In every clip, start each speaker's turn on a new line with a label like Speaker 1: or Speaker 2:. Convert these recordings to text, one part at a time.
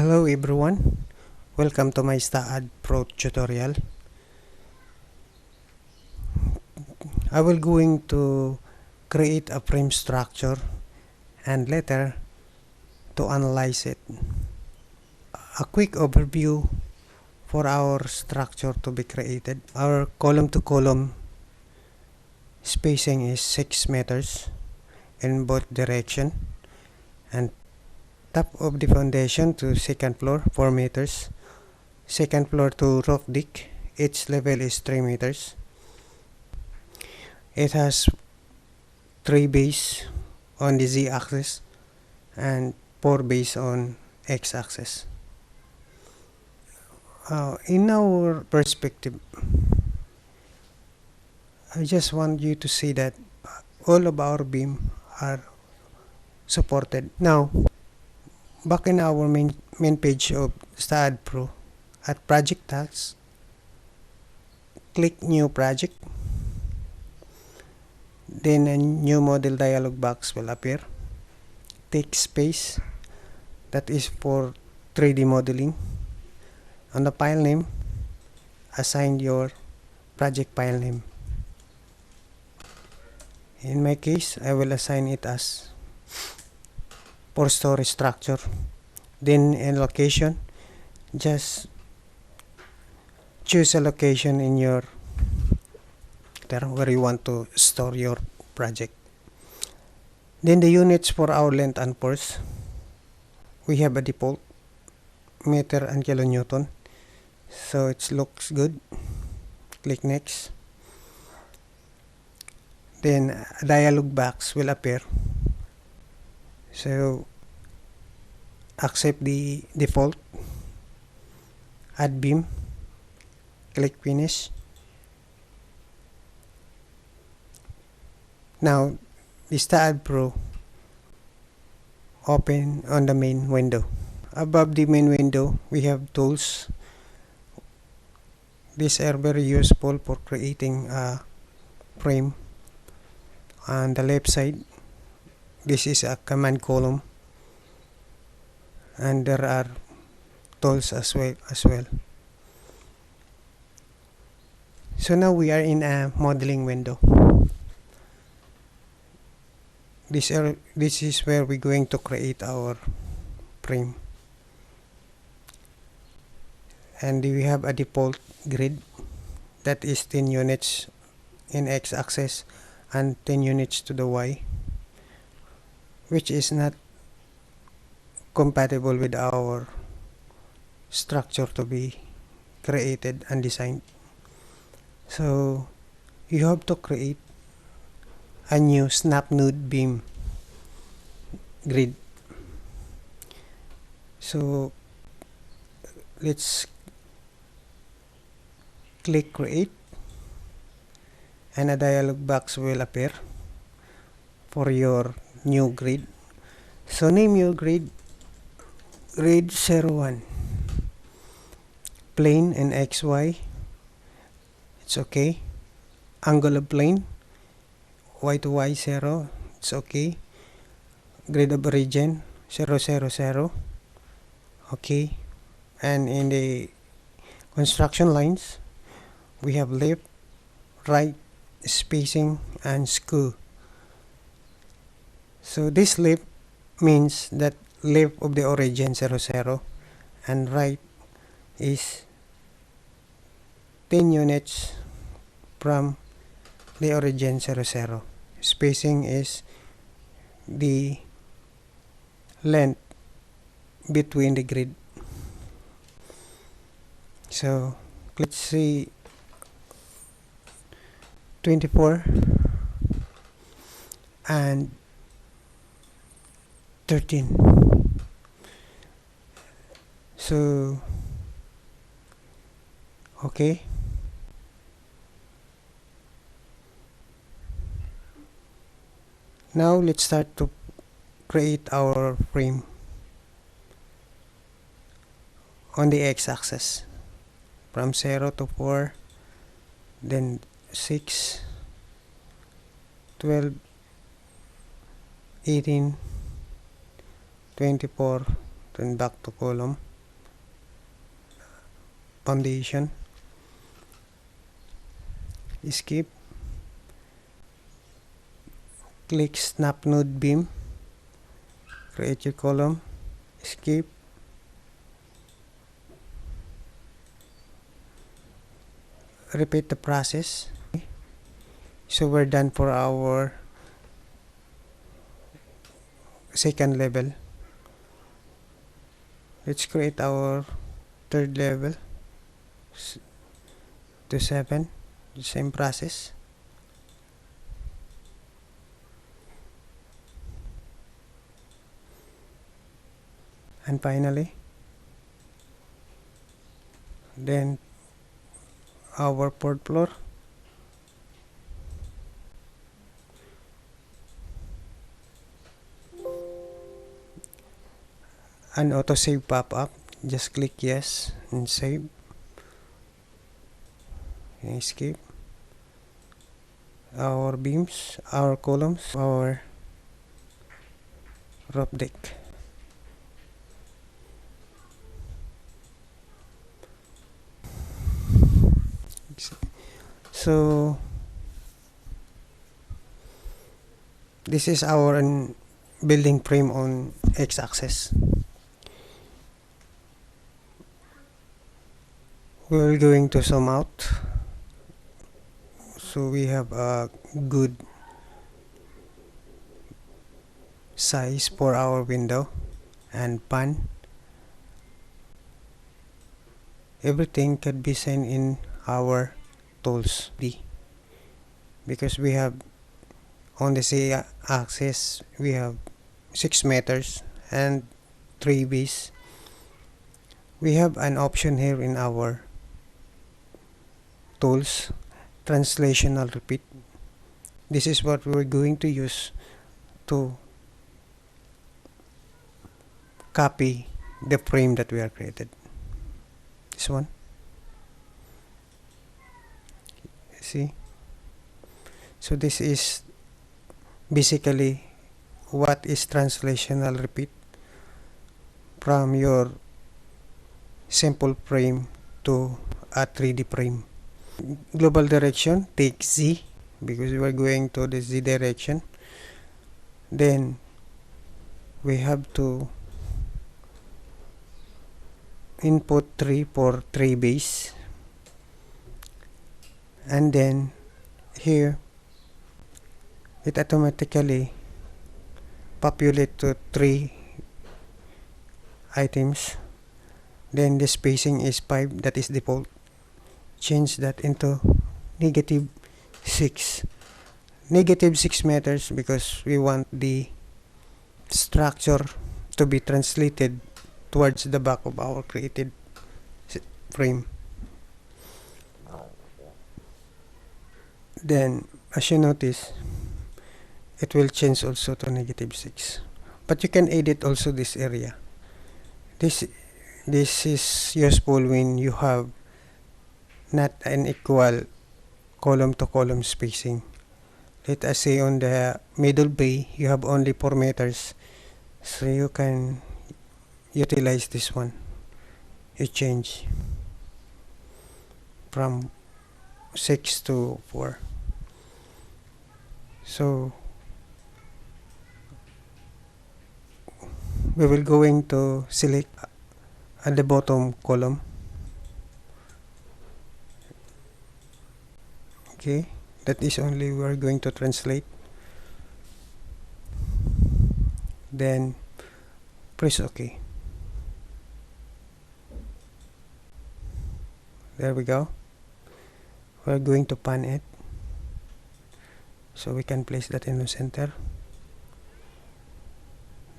Speaker 1: Hello everyone, welcome to my STAAD Pro tutorial. I will going to create a frame structure and later to analyze it. A quick overview for our structure to be created. Our column to column spacing is 6 meters in both direction, and top of the foundation to second floor 4 meters, second floor to roof deck, each level is 3 meters. It has 3 bays on the z-axis and 4 bays on x-axis. In our perspective, I just want you to see that all of our beam are supported. Now, back in our main page of STAAD Pro, at Project Tasks, click New Project. Then a new model dialog box will appear. Take space, that is for 3D modeling. On the file name, assign your project file name. In my case, I will assign it as 4-story structure. Then in location, just choose a location in your where you want to store your project. Then the units for our length and force, we have a default meter and kilonewton, so it looks good. Click next. Then a dialog box will appear, so accept the default, add beam, click finish. Now the STAAD Pro open on the main window. Above the main window, we have tools. These are very useful for creating a frame. On the left side, this is a command column, and there are tools as well. So now we are in a modeling window. This is where we're going to create our frame, and we have a default grid that is 10 units in x-axis and 10 units to the y, which is not compatible with our structure to be created and designed. So you have to create a new snap node beam grid. So let's click create, and a dialog box will appear for your new grid. So name your grid 01, plane and xy, it's okay. Angle of plane y to y 0, it's okay. Grid of origin 0 0 0, okay. And in the construction lines, we have left, right, spacing, and skew. So this left means that left of the origin 0 0, and right is 10 units from the origin 0 0. Spacing is the length between the grid. So let's see 24 and 13. So okay. Now let's start to create our frame on the x-axis from 0 to 4, then 6, 12, 18, 24, then back to column. foundation. Escape. Click snap node beam. Create your column. Escape. Repeat the process. So we're done for our second level. Let's create our third level to 7. The same process. And finally, then our fourth floor. An autosave pop-up. Just click yes and save. Escape. Our beams, our columns, our roof deck. So this is our building frame on x-axis. We're going to zoom out so we have a good size for our window and pan. Everything can be seen in our tools because we have on the z-axis we have 6 meters and 3 bays. We have an option here in our tools, translational repeat. This is what we're going to use to copy the frame that we are created. This one, see, so this is basically what is translational repeat from your simple frame to a 3D frame. Global direction, take Z because we are going to the Z direction. Then we have to input 3 for 3 base, and then here it automatically populate to 3 items. Then the spacing is 5, that is default. Change that into -6 meters because we want the structure to be translated towards the back of our created frame. Then as you notice, it will change also to -6, but you can edit also this area. This is useful when you have not an equal column to column spacing. Let us say on the middle bay you have only 4 meters, so you can utilize this one. You change from 6 to 4. So we will going to select at the bottom column. Okay, that is only we are going to translate. Then press OK. There we go. We're going to pan it so we can place that in the center.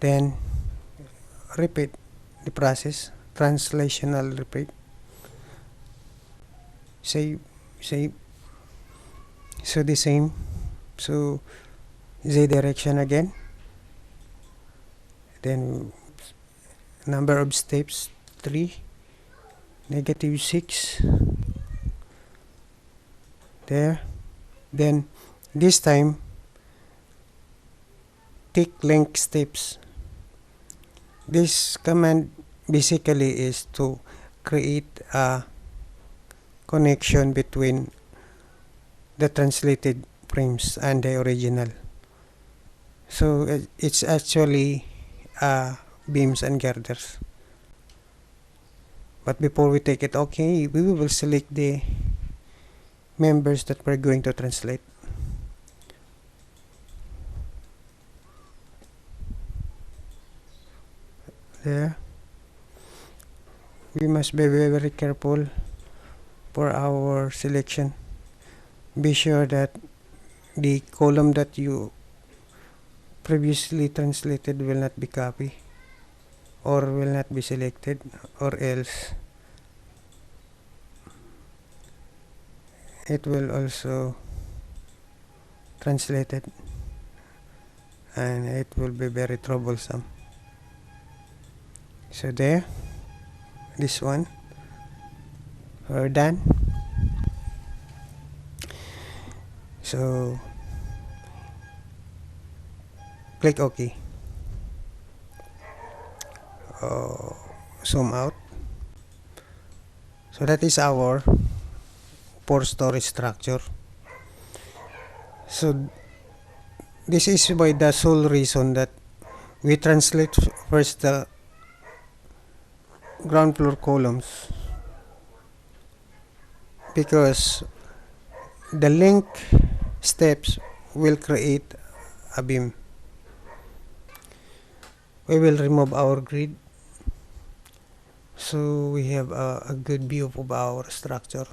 Speaker 1: Then repeat the process, translational repeat. Save. So the same, so Z direction again, then number of steps 3, -6 there. Then this time take length steps. This command basically is to create a connection between the translated frames and the original. So it's actually beams and girders. But before we take it, okay, we will select the members that we're going to translate. There. We must be very careful for our selection. Be sure that the column that you previously translated will not be copied or will not be selected, or else it will also translated and it will be very troublesome. So there, this one, we're done. So click OK. Zoom out. So that is our 4-story structure. So this is by the sole reason that we translate first the ground floor columns, because the link steps will create a beam. We will remove our grid so we have a good view of our structure.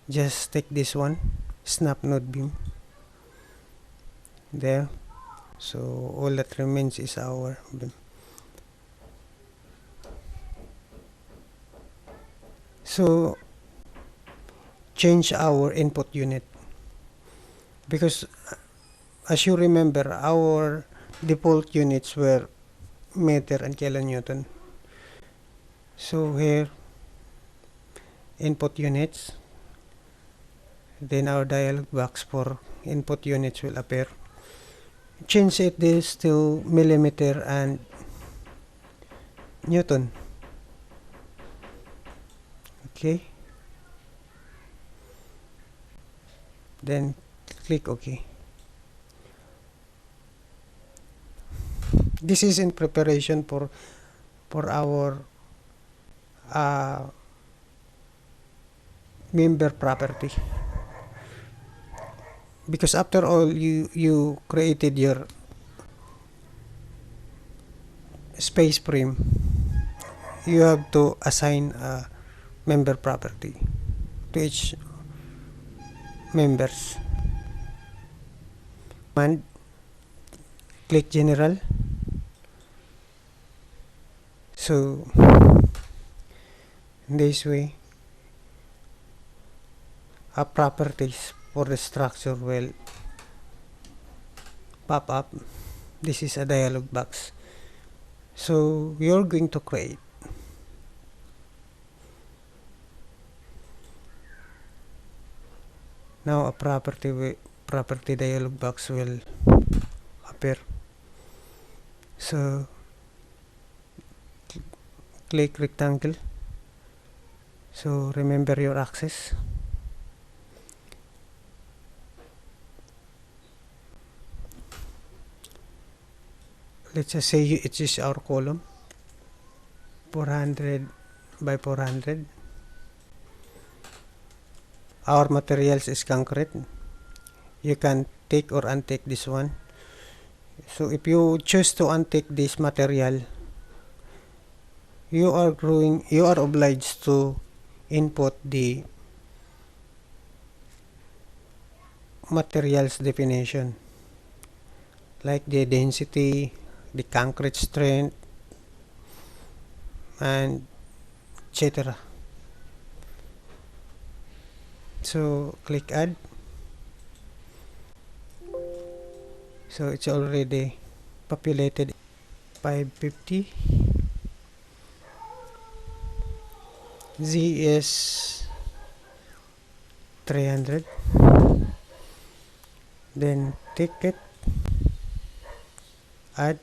Speaker 1: Just take this one, snap node beam there. So all that remains is our beam. So change our input unit, because as you remember, our default units were meter and kilonewton. So here, input units, then our dialog box for input units will appear. Change it this to millimeter and newton. Okay, then click OK. This is in preparation for our member property, because after all you created your space frame, you have to assign a member property to each members. And click general. So this way our properties for the structure will pop up. This is a dialog box. So you're going to create now a property dialog box will appear. So click rectangle. So remember your axis. Let's just say it is our column 400 by 400. Our materials is concrete. You can take or untake this one. So if you choose to untake this material, you are obliged to input the materials definition, like the density, the concrete strength, and etc. So click add. So it's already populated. 550. Z is 300. Then ticket, add.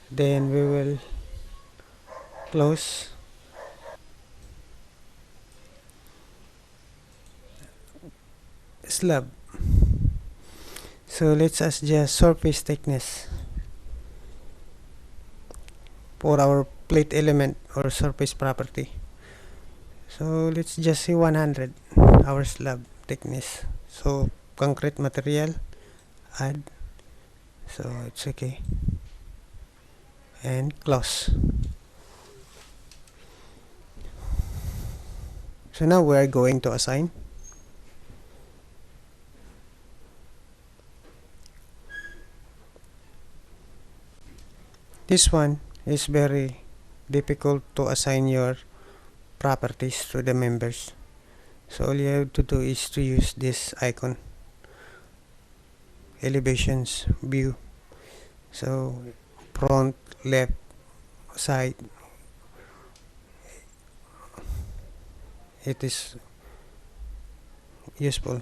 Speaker 1: Then we will close. Slab. So let's adjust surface thickness for our plate element or surface property. So let's just say 100 our slab thickness. So concrete material, add. So it's okay. And close. So now we are going to assign. This one is very difficult to assign your properties to the members. So all you have to do is to use this icon, elevations view. So front, left, side, it is useful.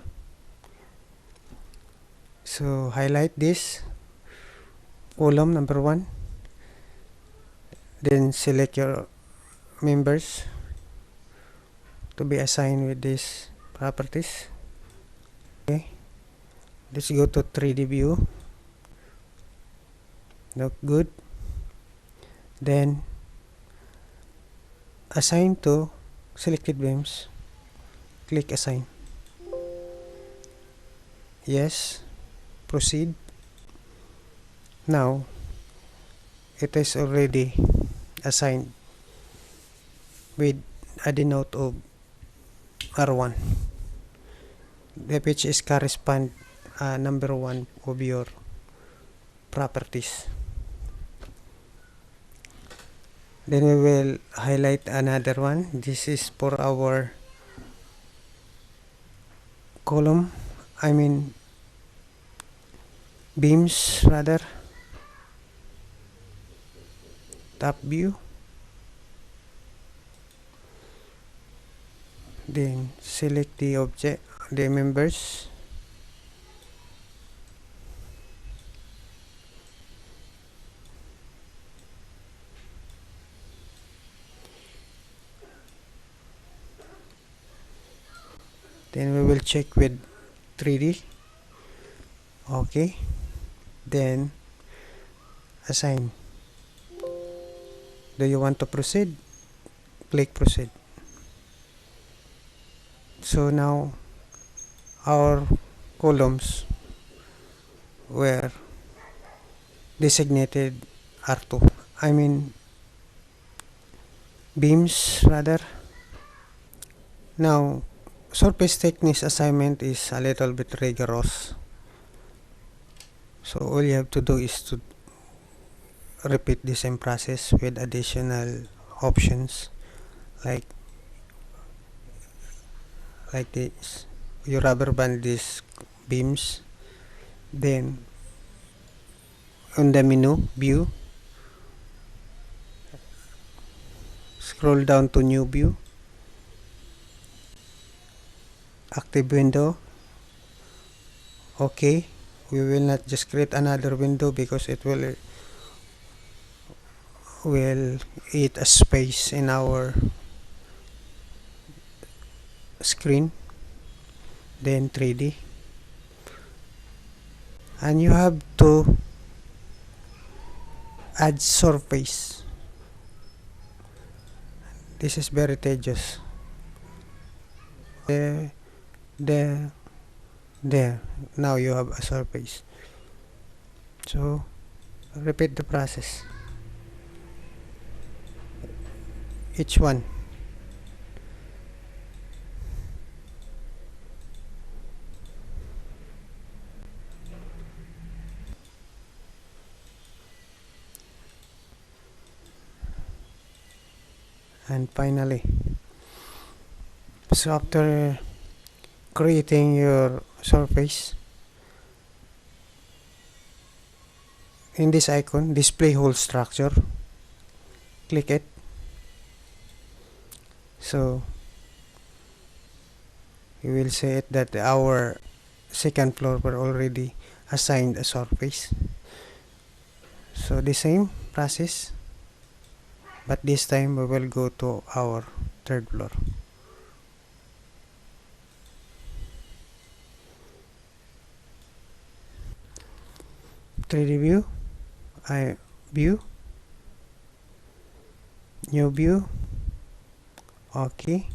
Speaker 1: So highlight this column number 1, then select your members to be assigned with these properties. Okay, let's go to 3D view. Look good. Then assign to selected beams. Click assign. Yes. Proceed. Now it is already assigned with a denote of R1. The which is correspond number 1 of your properties. Then we will highlight another one. This is for our column, beams rather. Top view. Then select the object, the members. Then we will check with 3D. Okay. Then assign. Do you want to proceed? Click proceed. So now our columns were designated R2. Beams rather. Now surface thickness assignment is a little bit rigorous. So all you have to do is to repeat the same process with additional options like this. You rubber band these beams, then on the menu view, scroll down to new view, active window. Okay, we will not just create another window because it will eat a space in our screen. Then 3D, and you have to add surface. This is very tedious. There. Now you have a surface. So repeat the process. Each one. And finally, so after creating your surface, in this icon, display whole structure, click it. So you will see it that our second floor were already assigned a surface. So the same process, but this time we will go to our third floor. 3D view, view, new view, okay,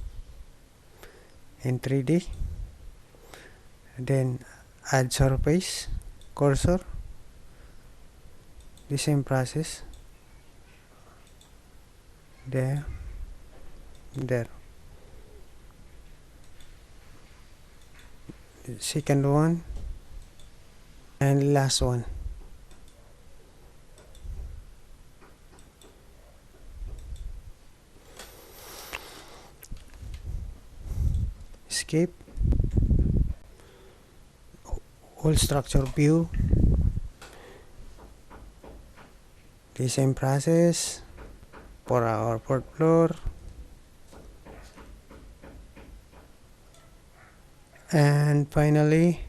Speaker 1: in 3D, then add surface, cursor, the same process, there, the second one, and last one. Escape, whole structure view, the same process for our fourth floor, and finally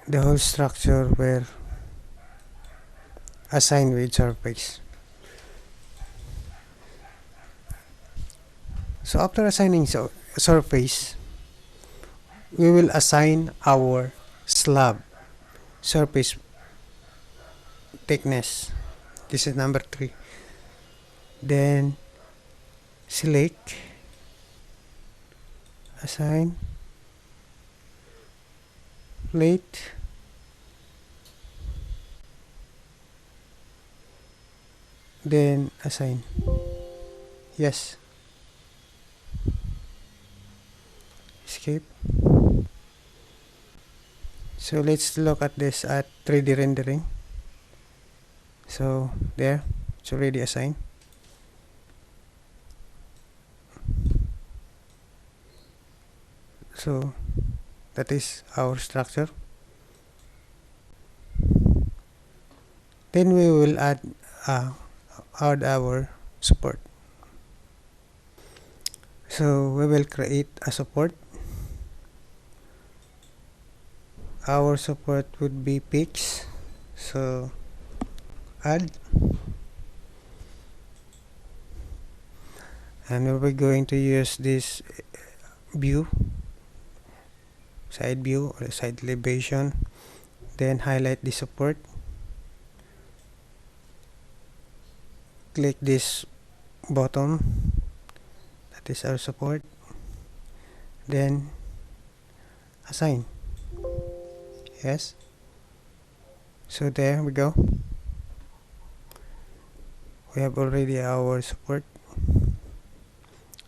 Speaker 1: the whole structure were assigned with surface. So after assigning surface, we will assign our slab surface thickness. This is number 3. Then select, assign, plate, then assign. Yes. Escape. So let's look at this at 3D rendering. So there, it's already assigned. So that is our structure. Then we will add our support. So we will create a support. Our support would be peaks. So add, and we're going to use this view, side view or side elevation, then highlight the support, click this button, that is our support, then assign. Yes, so there we go, we have already our support.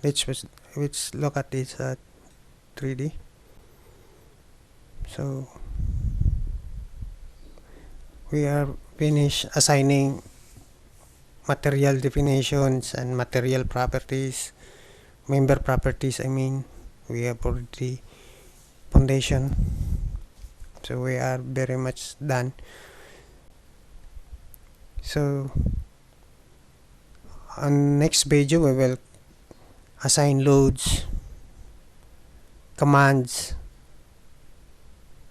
Speaker 1: Let's look at this at 3D. So we are finished assigning material definitions and material properties, member properties. I mean, we have already foundation. So we are very much done. So on next video we will assign loads, commands,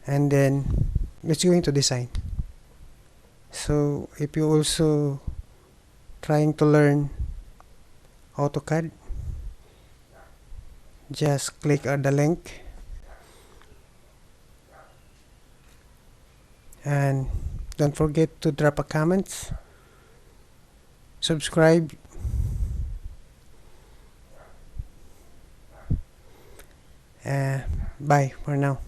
Speaker 1: and then it's going to design. So if you also trying to learn AutoCAD, just click on the link and don't forget to drop a comment, subscribe, bye for now.